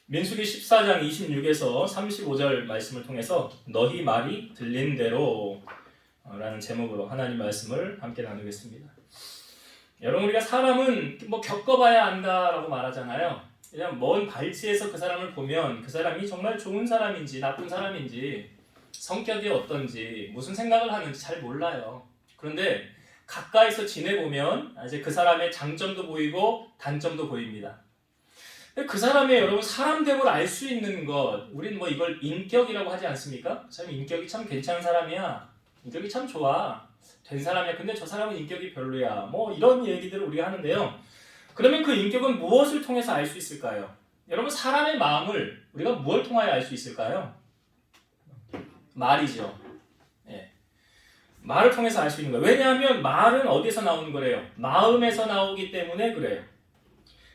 민수기 14장 26에서 35절 말씀을 통해서 너희 말이 들린 대로 라는 제목으로 하나님 말씀을 함께 나누겠습니다. 여러분, 우리가 사람은 뭐 겪어봐야 안다라고 말하잖아요. 그냥 먼 발치에서 그 사람을 보면 그 사람이 정말 좋은 사람인지 나쁜 사람인지 성격이 어떤지 무슨 생각을 하는지 잘 몰라요. 그런데 가까이서 지내보면 이제 그 사람의 장점도 보이고 단점도 보입니다. 그 사람의 여러분 사람됨을 알 수 있는 것, 우린 뭐 이걸 인격이라고 하지 않습니까? 그 사람이 인격이 참 괜찮은 사람이야, 인격이 참 좋아, 된 사람이야. 근데 저 사람은 인격이 별로야. 뭐 이런 얘기들을 우리가 하는데요. 그러면 그 인격은 무엇을 통해서 알 수 있을까요? 여러분, 사람의 마음을 우리가 무엇을 통하여 알 수 있을까요? 말이죠. 예. 말을 통해서 알 수 있는 거예요. 왜냐하면 말은 어디서 나오는 거래요? 마음에서 나오기 때문에 그래요.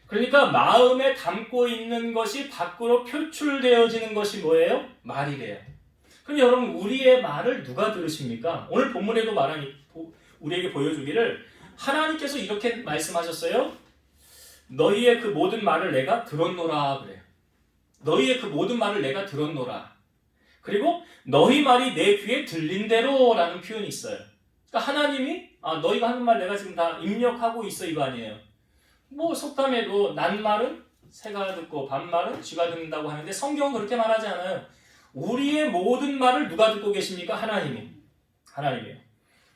그러니까 마음에 담고 있는 것이 밖으로 표출되어지는 것이 뭐예요? 말이래요. 그럼 여러분, 우리의 말을 누가 들으십니까? 오늘 본문에도 말하니 우리에게 보여주기를 하나님께서 이렇게 말씀하셨어요. 너희의 그 모든 말을 내가 들었노라 그래요. 너희의 그 모든 말을 내가 들었노라. 그리고 너희 말이 내 귀에 들린 대로라는 표현이 있어요. 그러니까 하나님이 너희가 하는 말 내가 지금 다 입력하고 있어 이거 아니에요. 뭐 속담에도 낱말은 새가 듣고 반말은 쥐가 듣는다고 하는데 성경은 그렇게 말하지 않아요. 우리의 모든 말을 누가 듣고 계십니까? 하나님이요.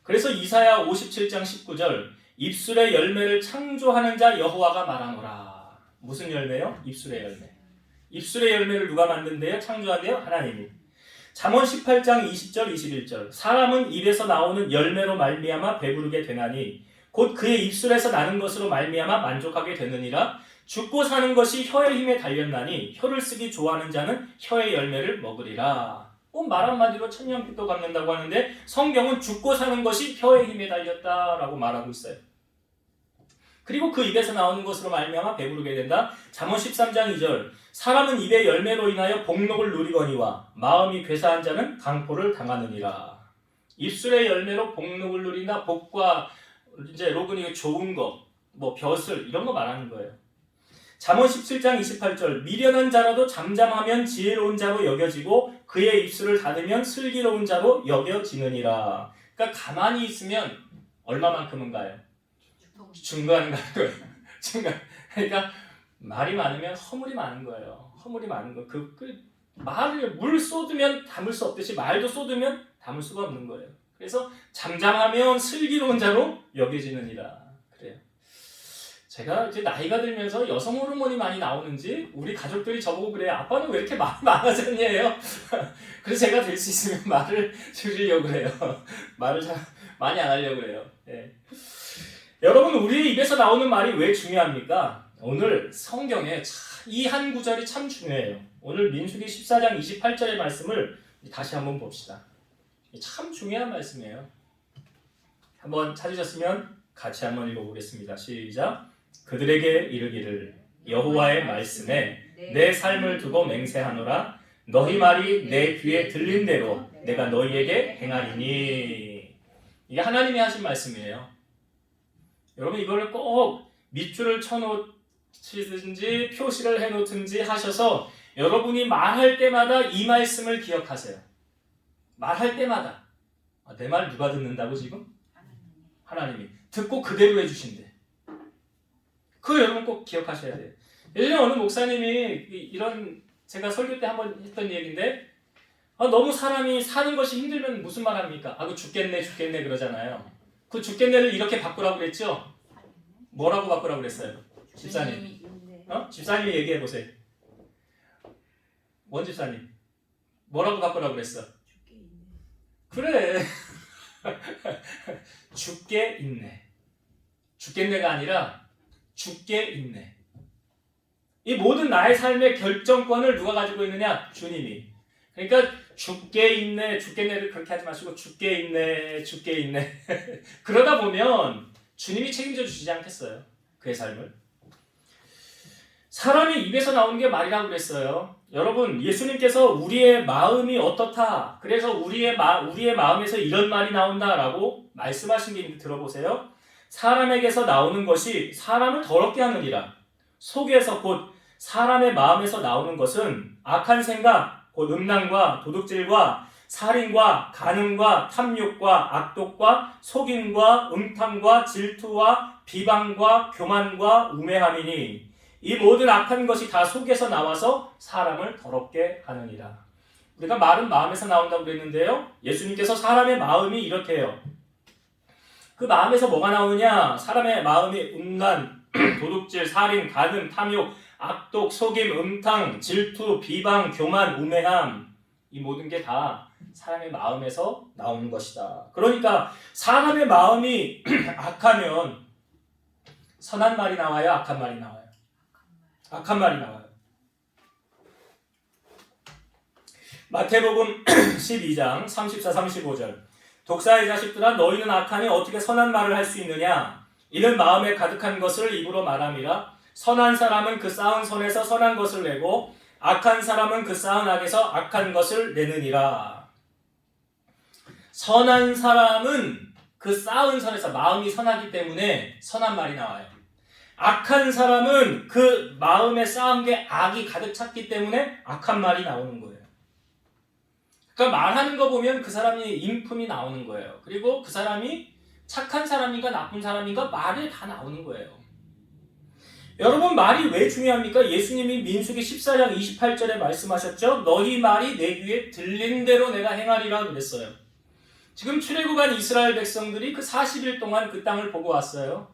그래서 이사야 57장 19절 입술의 열매를 창조하는 자 여호와가 말하노라. 무슨 열매요? 입술의 열매. 입술의 열매를 누가 만든대요? 창조한대요? 하나님이. 잠언 18장 20절 21절 사람은 입에서 나오는 열매로 말미암아 배부르게 되나니 곧 그의 입술에서 나는 것으로 말미암아 만족하게 되느니라. 죽고 사는 것이 혀의 힘에 달렸나니 혀를 쓰기 좋아하는 자는 혀의 열매를 먹으리라. 말 한마디로 천년빛도 갚는다고 하는데 성경은 죽고 사는 것이 혀의 힘에 달렸다라고 말하고 있어요. 그리고 그 입에서 나오는 것으로 말미암아 배부르게 된다. 잠언 13장 2절 사람은 입의 열매로 인하여 복록을 누리거니와 마음이 괴사한 자는 강포를 당하느니라. 입술의 열매로 복록을 누린다. 복과 이제 로그니 좋은 거, 뭐 벼슬 이런 거 말하는 거예요. 잠언 17장 28절 미련한 자라도 잠잠하면 지혜로운 자로 여겨지고 그의 입술을 닫으면 슬기로운 자로 여겨지느니라. 그러니까 가만히 있으면 얼마만큼인가요? 중간 가는 거예요. 중간. 그러니까 말이 많으면 허물이 많은 거예요. 허물이 많은 거. 말을 물 쏟으면 담을 수 없듯이 말도 쏟으면 담을 수가 없는 거예요. 그래서 잠잠하면 슬기로운 자로 여겨지느니라. 그래요. 제가 이제 나이가 들면서 여성 호르몬이 많이 나오는지 우리 가족들이 저보고 그래요. 아빠는 왜 이렇게 말이 많아졌냐요? 그래서 제가 될 수 있으면 말을 줄이려고 해요. 말을 잘 많이 안 하려고 해요. 네. 여러분, 우리 입에서 나오는 말이 왜 중요합니까? 오늘 성경에 이 한 구절이 참 중요해요. 오늘 민수기 14장 28절의 말씀을 다시 한번 봅시다. 참 중요한 말씀이에요. 한번 찾으셨으면 같이 한번 읽어보겠습니다. 시작. 그들에게 이르기를 여호와의 말씀에 내 삶을 두고 맹세하노라. 너희 말이 내 귀에 들린 대로 내가 너희에게 행하리니. 이게 하나님이 하신 말씀이에요. 여러분, 이거를 꼭 밑줄을 쳐놓든지 표시를 해놓든지 하셔서 여러분이 말할 때마다 이 말씀을 기억하세요. 말할 때마다 내 말 누가 듣는다고 지금? 하나님이 듣고 그대로 해주신대. 그거 여러분 꼭 기억하셔야 돼요. 예전에 어느 목사님이 이런 제가 설교 때 한번 했던 얘기인데 너무 사람이 사는 것이 힘들면 무슨 말 합니까? 그 죽겠네 그러잖아요. 그 죽겠네를 이렇게 바꾸라고 그랬죠? 뭐라고 바꾸라고 그랬어요? 집사님. 집사님이 얘기해 보세요. 원 집사님. 뭐라고 바꾸라고 그랬어? 그래. 죽게 있네. 죽겠네가 아니라 죽게 있네. 이 모든 나의 삶의 결정권을 누가 가지고 있느냐? 주님이. 그러니까 죽게 있네, 죽겠네를 그렇게 하지 마시고 죽게 있네. 그러다 보면 주님이 책임져 주시지 않겠어요? 그의 삶을. 사람이 입에서 나오는 게 말이라고 그랬어요. 여러분, 예수님께서 우리의 마음이 어떻다, 그래서 우리의 마음에서 이런 말이 나온다라고 말씀하신 게 있는데 들어보세요. 사람에게서 나오는 것이 사람을 더럽게 하느니라. 속에서 곧 사람의 마음에서 나오는 것은 악한 생각, 곧 음란과 도둑질과 살인과 간음과 탐욕과 악독과 속임과 음탕과 질투와 비방과 교만과 우매함이니 이 모든 악한 것이 다 속에서 나와서 사람을 더럽게 하느니라. 우리가 말은 마음에서 나온다고 그랬는데요. 예수님께서 사람의 마음이 이렇대요. 그 마음에서 뭐가 나오느냐? 사람의 마음이 음란, 도둑질, 살인, 간음, 탐욕, 악독, 속임, 음탕, 질투, 비방, 교만, 우매함 이 모든 게 다 사람의 마음에서 나오는 것이다. 그러니까 사람의 마음이 악하면 선한 말이 나와요? 악한 말이 나와요? 악한 말이 나와요. 마태복음 12장 34, 35절 독사의 자식들아 너희는 악하니 어떻게 선한 말을 할 수 있느냐? 이는 마음에 가득한 것을 입으로 말함이라. 선한 사람은 그 쌓은 선에서 선한 것을 내고 악한 사람은 그 쌓은 악에서 악한 것을 내느니라. 선한 사람은 그 쌓은 선에서 마음이 선하기 때문에 선한 말이 나와요. 악한 사람은 그 마음에 쌓은 게 악이 가득 찼기 때문에 악한 말이 나오는 거예요. 그러니까 말하는 거 보면 그 사람이 인품이 나오는 거예요. 그리고 그 사람이 착한 사람인가 나쁜 사람인가 말이 다 나오는 거예요. 여러분 말이 왜 중요합니까? 예수님이 민수기 14장 28절에 말씀하셨죠. 너희 말이 내 귀에 들린 대로 내가 행하리라 그랬어요. 지금 출애굽한 이스라엘 백성들이 그 40일 동안 그 땅을 보고 왔어요.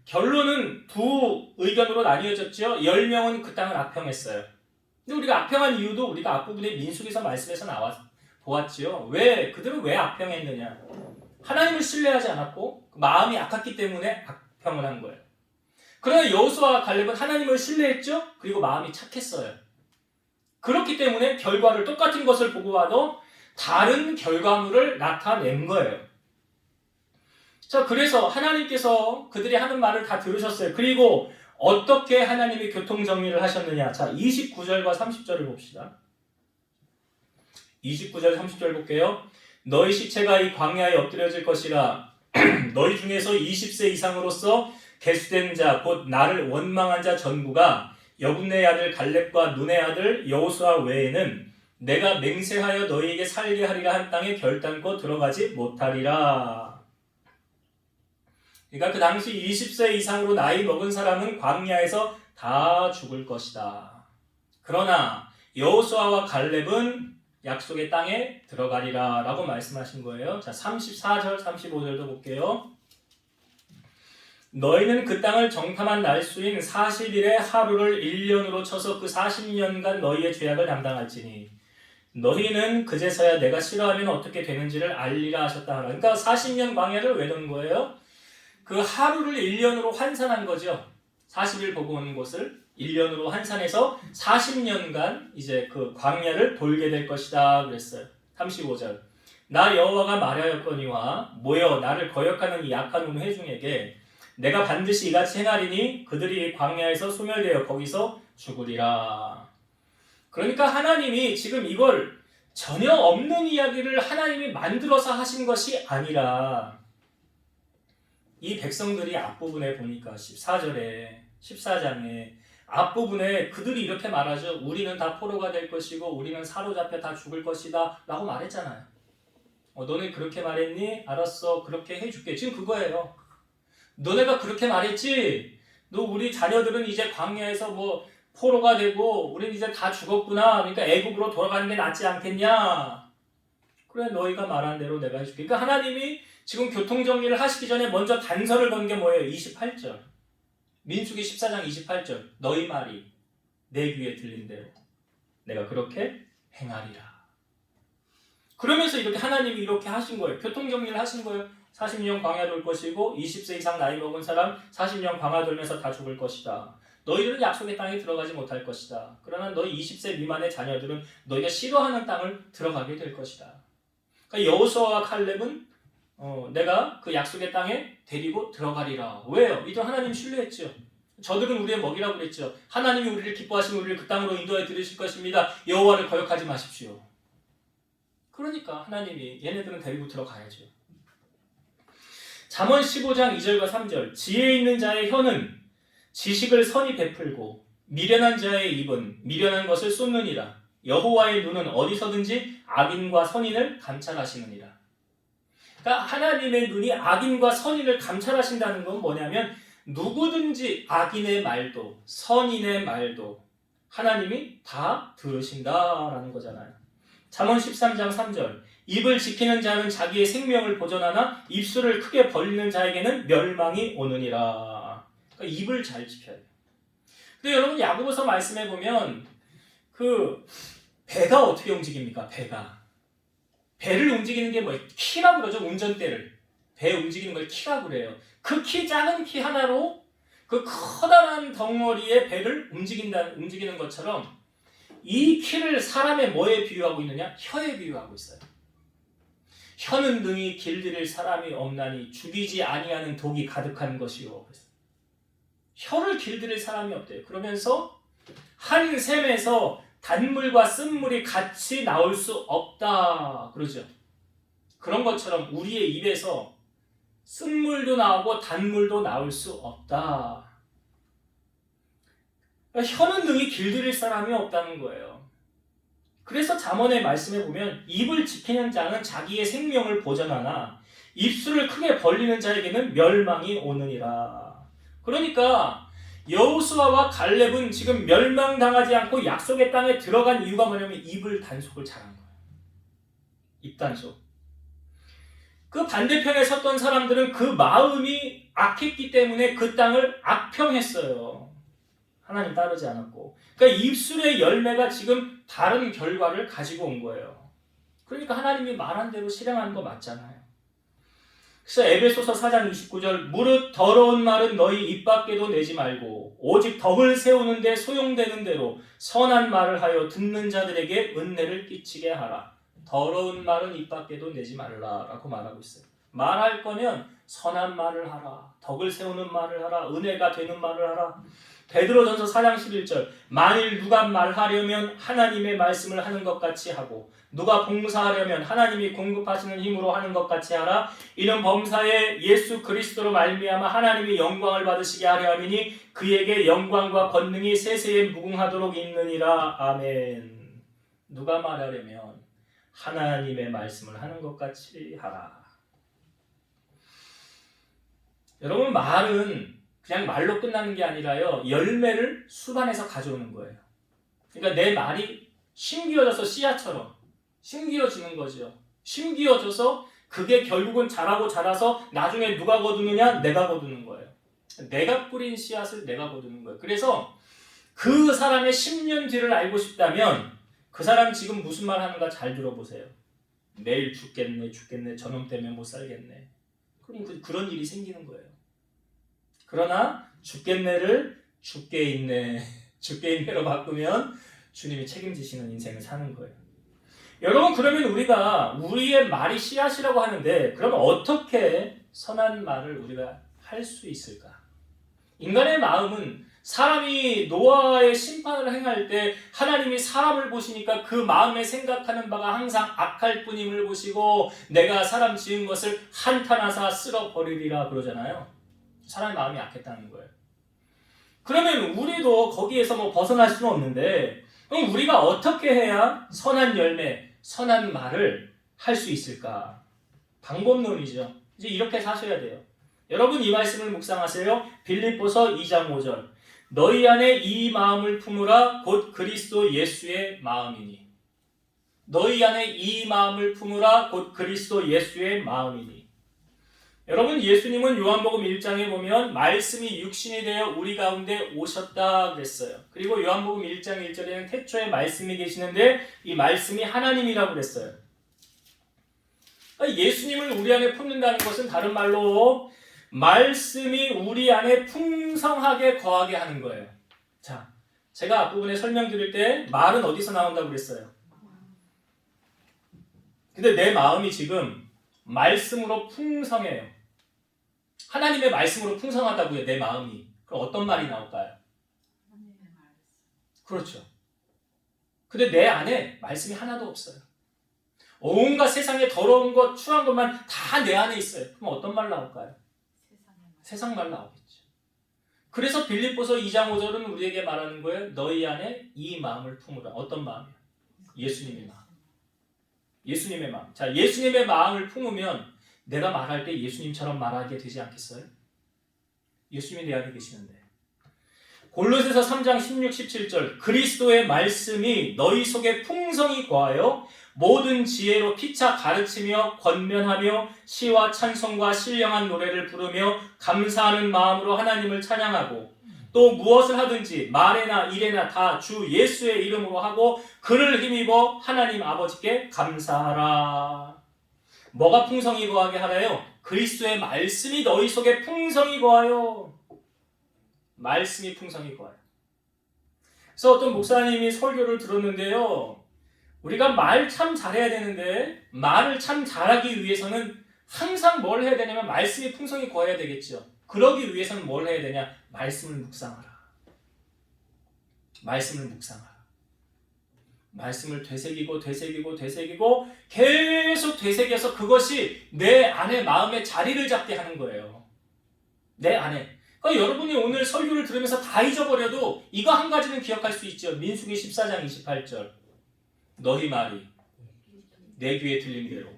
결론은 두 의견으로 나뉘어졌죠. 10명은 그 땅을 악평했어요. 근데 우리가 악평한 이유도 우리가 앞부분에 민수기서 말씀에서 보았죠. 그들은 왜 악평했느냐? 하나님을 신뢰하지 않았고 마음이 악했기 때문에 악평을 한 거예요. 그러나 여호수아와 갈렙은 하나님을 신뢰했죠. 그리고 마음이 착했어요. 그렇기 때문에 결과를 똑같은 것을 보고 와도 다른 결과물을 나타낸 거예요. 자, 그래서 하나님께서 그들이 하는 말을 다 들으셨어요. 그리고 어떻게 하나님이 교통정리를 하셨느냐? 자, 29절과 30절을 봅시다. 29절, 30절 볼게요. 너희 시체가 이 광야에 엎드려질 것이라. 너희 중에서 20세 이상으로서 계수된 자, 곧 나를 원망한 자 전부가 여분의 아들 갈렙과 눈의 아들 여호수아 외에는 내가 맹세하여 너희에게 살게 하리라 한 땅에 결단코 들어가지 못하리라. 그러니까 그 당시 20세 이상으로 나이 먹은 사람은 광야에서 다 죽을 것이다. 그러나 여호수아와 갈렙은 약속의 땅에 들어가리라 라고 말씀하신 거예요. 자, 34절, 35절도 볼게요. 너희는 그 땅을 정탐한 날수인 40일의 하루를 1년으로 쳐서 그 40년간 너희의 죄악을 담당할지니 너희는 그제서야 내가 싫어하면 어떻게 되는지를 알리라 하셨다. 그러니까 40년 광야를 왜 넣은 거예요? 그 하루를 1년으로 환산한 거죠. 40일 보고 오는 곳을 1년으로 환산해서 40년간 이제 그 광야를 돌게 될 것이다 그랬어요. 35절. 나 여호와가 말하였거니와 모여 나를 거역하는 이 약한 회중에게 내가 반드시 이같이 행하리니 그들이 광야에서 소멸되어 거기서 죽으리라. 그러니까 하나님이 지금 이걸 전혀 없는 이야기를 하나님이 만들어서 하신 것이 아니라 이 백성들이 앞부분에 보니까 14장에 앞부분에 그들이 이렇게 말하죠. 우리는 다 포로가 될 것이고 우리는 사로잡혀 다 죽을 것이다 라고 말했잖아요. 너네 그렇게 말했니? 알았어. 그렇게 해줄게. 지금 그거예요. 너네가 그렇게 말했지? 너 우리 자녀들은 이제 광야에서 뭐 포로가 되고 우린 이제 다 죽었구나. 그러니까 애국으로 돌아가는 게 낫지 않겠냐? 그래 너희가 말한 대로 내가 해줄게. 그러니까 하나님이 지금 교통정리를 하시기 전에 먼저 단서를 건 게 뭐예요? 28절. 민수기 14장 28절. 너희 말이 내 귀에 들린 대로 내가 그렇게 행하리라. 그러면서 이렇게 하나님이 이렇게 하신 거예요. 교통정리를 하신 거예요. 40년 광야 돌 것이고 20세 이상 나이 먹은 사람 40년 광야 돌면서 다 죽을 것이다. 너희들은 약속의 땅에 들어가지 못할 것이다. 그러나 너희 20세 미만의 자녀들은 너희가 싫어하는 땅을 들어가게 될 것이다. 그러니까 여호수아와 칼렙은 내가 그 약속의 땅에 데리고 들어가리라. 왜요? 이들 하나님 신뢰했죠. 저들은 우리의 먹이라고 그랬죠. 하나님이 우리를 기뻐하시면 우리를 그 땅으로 인도해 드리실 것입니다. 여호와를 거역하지 마십시오. 그러니까 하나님이 얘네들은 데리고 들어가야죠. 잠언 15장 2절과 3절. 지혜 있는 자의 혀는 지식을 선히 베풀고 미련한 자의 입은 미련한 것을 쏟느니라. 여호와의 눈은 어디서든지 악인과 선인을 감찰하시느니라. 그러니까 하나님의 눈이 악인과 선인을 감찰하신다는 건 뭐냐면 누구든지 악인의 말도 선인의 말도 하나님이 다 들으신다라는 거잖아요. 잠언 13장 3절 입을 지키는 자는 자기의 생명을 보존하나 입술을 크게 벌리는 자에게는 멸망이 오느니라. 그러니까 입을 잘 지켜야 돼요. 근데 여러분 야고보서 말씀해 보면 그 배가 어떻게 움직입니까? 배를 움직이는 게 뭐예요? 키라고 그러죠. 운전대를. 배 움직이는 걸 키라고 그래요. 그 키 작은 키 하나로 그 커다란 덩어리의 배를 움직이는 것처럼 이 키를 사람의 뭐에 비유하고 있느냐? 혀에 비유하고 있어요. 혀는 능히 길들일 사람이 없나니 죽이지 아니하는 독이 가득한 것이요. 혀를 길들일 사람이 없대요. 그러면서 한 샘에서 단물과 쓴물이 같이 나올 수 없다 그러죠. 그런 것처럼 우리의 입에서 쓴물도 나오고 단물도 나올 수 없다. 그러니까 혀는 능히 길들일 사람이 없다는 거예요. 그래서 잠언의 말씀에 보면 입을 지키는 자는 자기의 생명을 보전하나 입술을 크게 벌리는 자에게는 멸망이 오느니라. 그러니까 여호수아와 갈렙은 지금 멸망당하지 않고 약속의 땅에 들어간 이유가 뭐냐면 입을 단속을 잘한 거예요. 입단속. 그 반대편에 섰던 사람들은 그 마음이 악했기 때문에 그 땅을 악평했어요. 하나님 따르지 않았고. 그러니까 입술의 열매가 지금 다른 결과를 가지고 온 거예요. 그러니까 하나님이 말한 대로 실행하는 거 맞잖아요. 그래서 에베소서 4장 29절 무릇 더러운 말은 너희 입 밖에도 내지 말고 오직 덕을 세우는 데 소용되는 대로 선한 말을 하여 듣는 자들에게 은혜를 끼치게 하라. 더러운 말은 입 밖에도 내지 말라라고 말하고 있어요. 말할 거면 선한 말을 하라. 덕을 세우는 말을 하라. 은혜가 되는 말을 하라. 베드로전서 4장 11절 만일 누가 말하려면 하나님의 말씀을 하는 것 같이 하고 누가 봉사하려면 하나님이 공급하시는 힘으로 하는 것 같이 하라. 이는 범사에 예수 그리스도로 말미암아 하나님이 영광을 받으시게 하려 함이니 그에게 영광과 권능이 세세에 무궁하도록 있느니라. 아멘. 누가 말하려면 하나님의 말씀을 하는 것 같이 하라. 여러분 말은 그냥 말로 끝나는 게 아니라요. 열매를 수반해서 가져오는 거예요. 그러니까 내 말이 심기어져서 씨앗처럼 심기어지는 거죠. 심기어져서 그게 결국은 자라고 자라서 나중에 누가 거두느냐? 내가 거두는 거예요. 내가 뿌린 씨앗을 내가 거두는 거예요. 그래서 그 사람의 10년 뒤를 알고 싶다면 그 사람 지금 무슨 말 하는가 잘 들어보세요. 내일 죽겠네, 저놈 때문에 못 살겠네. 그럼 그런 일이 생기는 거예요. 그러나 죽겠네를 죽게 있네로 바꾸면 주님이 책임지시는 인생을 사는 거예요. 여러분 그러면 우리가 우리의 말이 씨앗이라고 하는데 그러면 어떻게 선한 말을 우리가 할 수 있을까? 인간의 마음은 사람이 노아의 심판을 행할 때 하나님이 사람을 보시니까 그 마음에 생각하는 바가 항상 악할 뿐임을 보시고 내가 사람 지은 것을 한탄하사 쓸어버리리라 그러잖아요. 사람의 마음이 악했다는 거예요. 그러면 우리도 거기에서 벗어날 수는 없는데 그럼 우리가 어떻게 해야 선한 열매, 선한 말을 할 수 있을까? 방법론이죠. 이제 이렇게 사셔야 돼요. 여러분 이 말씀을 묵상하세요. 빌립보서 2장 5절 너희 안에 이 마음을 품으라 곧 그리스도 예수의 마음이니 너희 안에 이 마음을 품으라 곧 그리스도 예수의 마음이니 여러분 예수님은 요한복음 1장에 보면 말씀이 육신이 되어 우리 가운데 오셨다 그랬어요. 그리고 요한복음 1장 1절에는 태초에 말씀이 계시는데 이 말씀이 하나님이라고 그랬어요. 예수님을 우리 안에 품는다는 것은 다른 말로 말씀이 우리 안에 풍성하게 거하게 하는 거예요. 자, 제가 앞부분에 설명드릴 때 말은 어디서 나온다고 그랬어요? 근데 내 마음이 지금 말씀으로 풍성해요. 하나님의 말씀으로 풍성하다고요, 내 마음이. 그럼 어떤 말이 나올까요? 하나님의 말씀. 그렇죠. 근데 내 안에 말씀이 하나도 없어요. 온갖 세상에 더러운 것, 추한 것만 다 내 안에 있어요. 그럼 어떤 말 나올까요? 세상 말 나오겠죠. 그래서 빌립보서 2장 5절은 우리에게 말하는 거예요. 너희 안에 이 마음을 품으라. 어떤 마음이요? 예수님의 마음. 예수님의 마음. 자, 예수님의 마음을 품으면 내가 말할 때 예수님처럼 말하게 되지 않겠어요? 예수님이 내 안에 계시는데. 골로새서 3장 16, 17절 그리스도의 말씀이 너희 속에 풍성히 거하여 모든 지혜로 피차 가르치며 권면하며 시와 찬송과 신령한 노래를 부르며 감사하는 마음으로 하나님을 찬양하고 또 무엇을 하든지 말에나 일에나 다 주 예수의 이름으로 하고 그를 힘입어 하나님 아버지께 감사하라. 뭐가 풍성히 거하게 하라요? 그리스도의 말씀이 너희 속에 풍성히 거하여. 말씀이 풍성히 거하여. 그래서 어떤 목사님이 설교를 들었는데요. 우리가 말 참 잘해야 되는데 말을 참 잘하기 위해서는 항상 뭘 해야 되냐면 말씀이 풍성히 거해야 되겠죠. 그러기 위해서는 뭘 해야 되냐? 말씀을 묵상하라. 말씀을 묵상하라. 말씀을 되새기고 계속 되새겨서 그것이 내 안에 마음에 자리를 잡게 하는 거예요. 내 안에. 그러니까 여러분이 오늘 설교를 들으면서 다 잊어버려도 이거 한 가지는 기억할 수 있죠. 민수기 14장 28절 너희 말이 내 귀에 들린 대로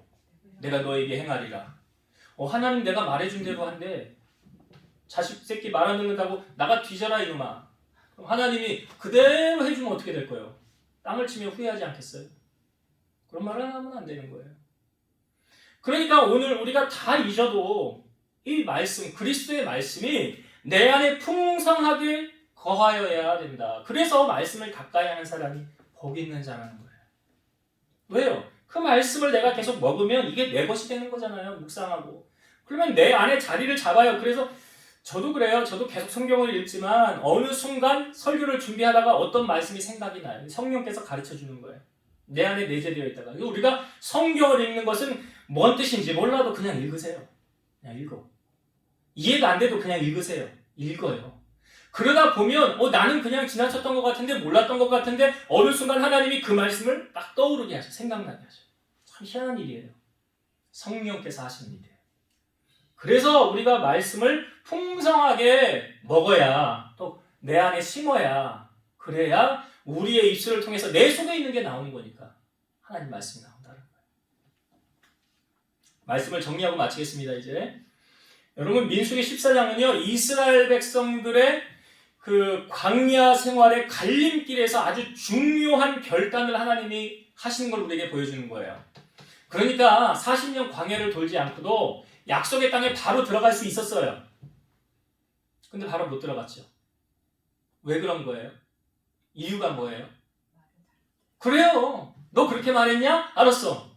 내가 너에게 행하리라. 하나님 내가 말해준 대로 한데 자식 새끼 말 안 듣는다고 나가 뒤져라 이놈아. 그럼 하나님이 그대로 해주면 어떻게 될 거예요? 땅을 치며 후회하지 않겠어요? 그런 말을 하면 안 되는 거예요. 그러니까 오늘 우리가 다 잊어도 이 말씀, 그리스도의 말씀이 내 안에 풍성하게 거하여야 된다. 그래서 말씀을 가까이 하는 사람이 복 있는 자라는 거예요. 왜요? 그 말씀을 내가 계속 먹으면 이게 내 것이 되는 거잖아요. 묵상하고. 그러면 내 안에 자리를 잡아요. 그래서 저도 그래요. 저도 계속 성경을 읽지만 어느 순간 설교를 준비하다가 어떤 말씀이 생각이 나요. 성령께서 가르쳐주는 거예요. 내 안에 내재되어 있다가. 우리가 성경을 읽는 것은 뭔 뜻인지 몰라도 그냥 읽으세요. 그냥 읽어. 이해가 안 돼도 그냥 읽으세요. 읽어요. 그러다 보면 나는 그냥 지나쳤던 것 같은데 몰랐던 것 같은데 어느 순간 하나님이 그 말씀을 딱 떠오르게 하셔. 생각나게 하셔. 참 희한한 일이에요. 성령께서 하시는 일이에요. 그래서 우리가 말씀을 풍성하게 먹어야 또 내 안에 심어야 그래야 우리의 입술을 통해서 내 속에 있는 게 나오는 거니까 하나님 말씀이 나온다는 거예요. 말씀을 정리하고 마치겠습니다. 이제 여러분 민수기 14장은요 이스라엘 백성들의 그 광야 생활의 갈림길에서 아주 중요한 결단을 하나님이 하시는 걸 우리에게 보여주는 거예요. 그러니까 40년 광야를 돌지 않고도 약속의 땅에 바로 들어갈 수 있었어요. 근데 바로 못 들어갔죠. 왜 그런 거예요? 이유가 뭐예요? 그래요. 너 그렇게 말했냐? 알았어.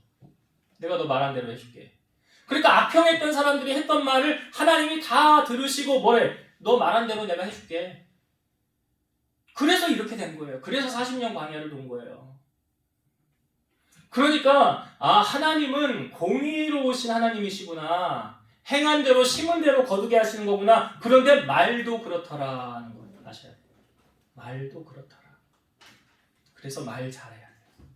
내가 너 말한 대로 해줄게. 그러니까 악평했던 사람들이 했던 말을 하나님이 다 들으시고 뭐래? 너 말한 대로 내가 해줄게. 그래서 이렇게 된 거예요. 그래서 40년 광야를 돈 거예요. 그러니까 하나님은 공의로우신 하나님이시구나. 행한 대로 심은 대로 거두게 하시는 거구나. 그런데 말도 그렇더라 하는 거예요. 아셔야 돼요. 말도 그렇더라. 그래서 말 잘해야 돼요.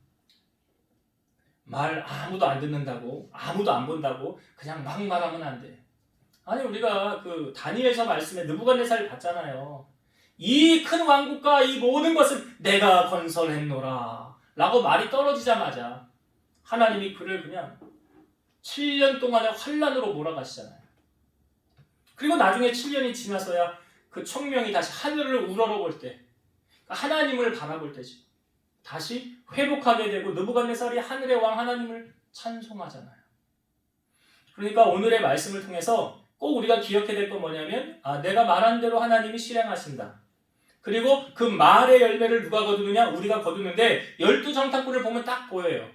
말 아무도 안 듣는다고 아무도 안 본다고 그냥 막 말하면 안 돼. 아니 우리가 그 다니엘서 말씀에 느부갓네살을 봤잖아요. 이 큰 왕국과 이 모든 것은 내가 건설했노라 라고 말이 떨어지자마자 하나님이 그를 그냥 7년 동안의 환란으로 몰아가시잖아요. 그리고 나중에 7년이 지나서야 그 총명이 다시 하늘을 우러러볼 때 하나님을 바라볼 때지 다시 회복하게 되고 느부갓네살이 하늘의 왕 하나님을 찬송하잖아요. 그러니까 오늘의 말씀을 통해서 꼭 우리가 기억해야 될 건 뭐냐면 내가 말한 대로 하나님이 실행하신다. 그리고 그 말의 열매를 누가 거두느냐? 우리가 거두는데 12정탐꾼을 보면 딱 보여요.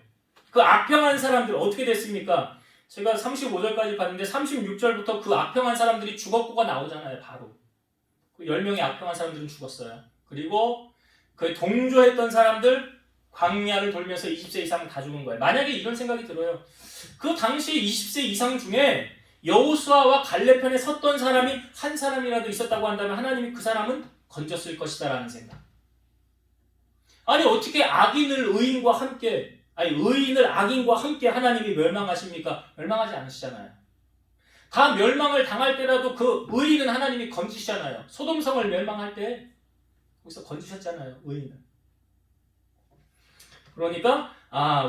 그 악평한 사람들 어떻게 됐습니까? 제가 35절까지 봤는데 36절부터 그 악평한 사람들이 죽었고가 나오잖아요. 바로 그 10명의 악평한 사람들은 죽었어요. 그리고 그 동조했던 사람들 광야를 돌면서 20세 이상은 다 죽은 거예요. 만약에 이런 생각이 들어요. 그 당시 20세 이상 중에 여호수아와 갈렙 편에 섰던 사람이 한 사람이라도 있었다고 한다면 하나님이 그 사람은 건졌을 것이다 라는 생각. 아니 어떻게 악인을 의인과 함께 의인을 악인과 함께 하나님이 멸망하십니까? 멸망하지 않으시잖아요. 다 멸망을 당할 때라도 그 의인은 하나님이 건지시잖아요. 소돔성을 멸망할 때 거기서 건지셨잖아요. 의인은. 그러니까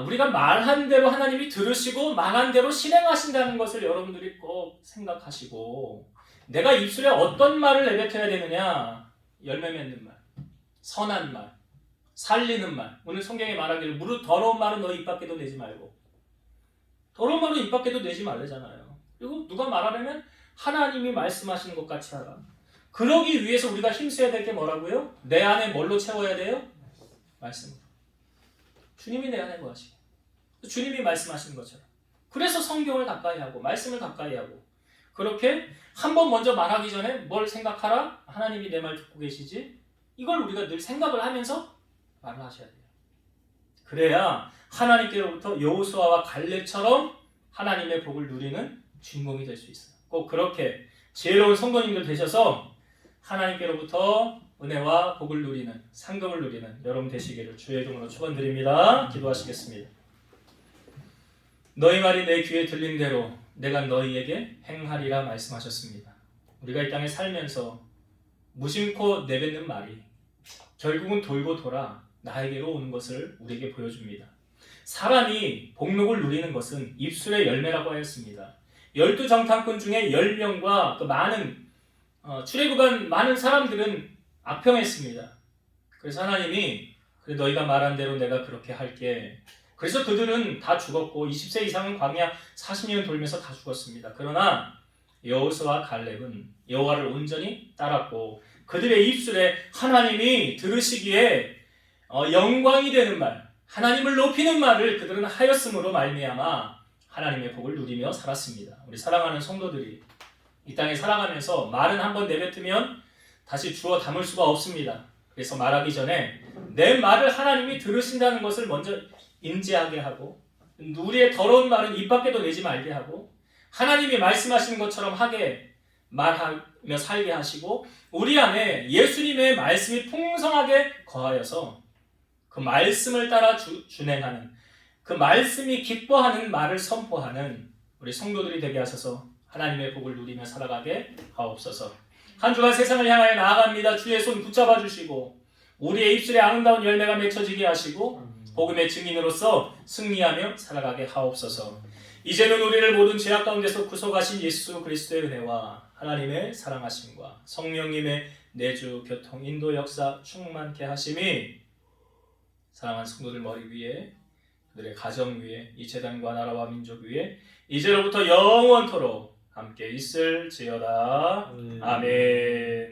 우리가 말한 대로 하나님이 들으시고 말한 대로 실행하신다는 것을 여러분들이 꼭 생각하시고, 내가 입술에 어떤 말을 내뱉어야 되느냐? 열매 맺는 말, 선한 말, 살리는 말. 오늘 성경에 말하기를 무릇 더러운 말은 너 입 밖에도 내지 말고. 더러운 말은 입 밖에도 내지 말래잖아요. 그리고 누가 말하려면 하나님이 말씀하시는 것 같이 하라. 그러기 위해서 우리가 힘써야 될 게 뭐라고요? 내 안에 뭘로 채워야 돼요? 말씀으로. 주님이 내 안에 거하시고 주님이 말씀하시는 것처럼. 그래서 성경을 가까이 하고 말씀을 가까이 하고, 그렇게 한 번 먼저 말하기 전에 뭘 생각하라? 하나님이 내 말 듣고 계시지? 이걸 우리가 늘 생각을 하면서 말을 하셔야 돼요. 그래야 하나님께로부터 여호수아와 갈렙처럼 하나님의 복을 누리는 주인공이 될 수 있어요. 꼭 그렇게 지혜로운 성도님들 되셔서 하나님께로부터 은혜와 복을 누리는, 상급을 누리는 여러분 되시기를 주의 이름으로 축원드립니다. 기도하시겠습니다. 너희 말이 내 귀에 들린 대로 내가 너희에게 행하리라 말씀하셨습니다. 우리가 이 땅에 살면서 무심코 내뱉는 말이 결국은 돌고 돌아 나에게로 오는 것을 우리에게 보여줍니다. 사람이 복록을 누리는 것은 입술의 열매라고 하였습니다. 12정탐꾼 중에 10명과 그 많은 출애굽한 많은 사람들은 악평했습니다. 그래서 하나님이 그래 너희가 말한 대로 내가 그렇게 할게. 그래서 그들은 다 죽었고 20세 이상은 광야 40년 돌면서 다 죽었습니다. 그러나 여호수아와 갈렙은 여호와를 온전히 따랐고 그들의 입술에 하나님이 들으시기에 영광이 되는 말, 하나님을 높이는 말을 그들은 하였으므로 말미암아 하나님의 복을 누리며 살았습니다. 우리 사랑하는 성도들이 이 땅에 살아가면서 말은 한번 내뱉으면 다시 주워 담을 수가 없습니다. 그래서 말하기 전에 내 말을 하나님이 들으신다는 것을 먼저 인지하게 하고, 우리의 더러운 말은 입 밖에도 내지 말게 하고, 하나님이 말씀하시는 것처럼 하게 말하며 살게 하시고, 우리 안에 예수님의 말씀이 풍성하게 거하여서 그 말씀을 따라 준행하는, 그 말씀이 기뻐하는 말을 선포하는 우리 성도들이 되게 하셔서 하나님의 복을 누리며 살아가게 하옵소서. 한 주간 세상을 향하여 나아갑니다. 주의 손 붙잡아 주시고 우리의 입술에 아름다운 열매가 맺혀지게 하시고 복음의 증인으로서 승리하며 살아가게 하옵소서. 이제는 우리를 모든 죄악 가운데서 구속하신 예수 그리스도의 은혜와 하나님의 사랑하심과 성령님의 내주 교통 인도 역사 충만케 하심이 사랑하는 성도들 머리 위에, 그들의 가정 위에, 이 재단과 나라와 민족 위에 이제로부터 영원토록 함께 있을지어다. 아멘.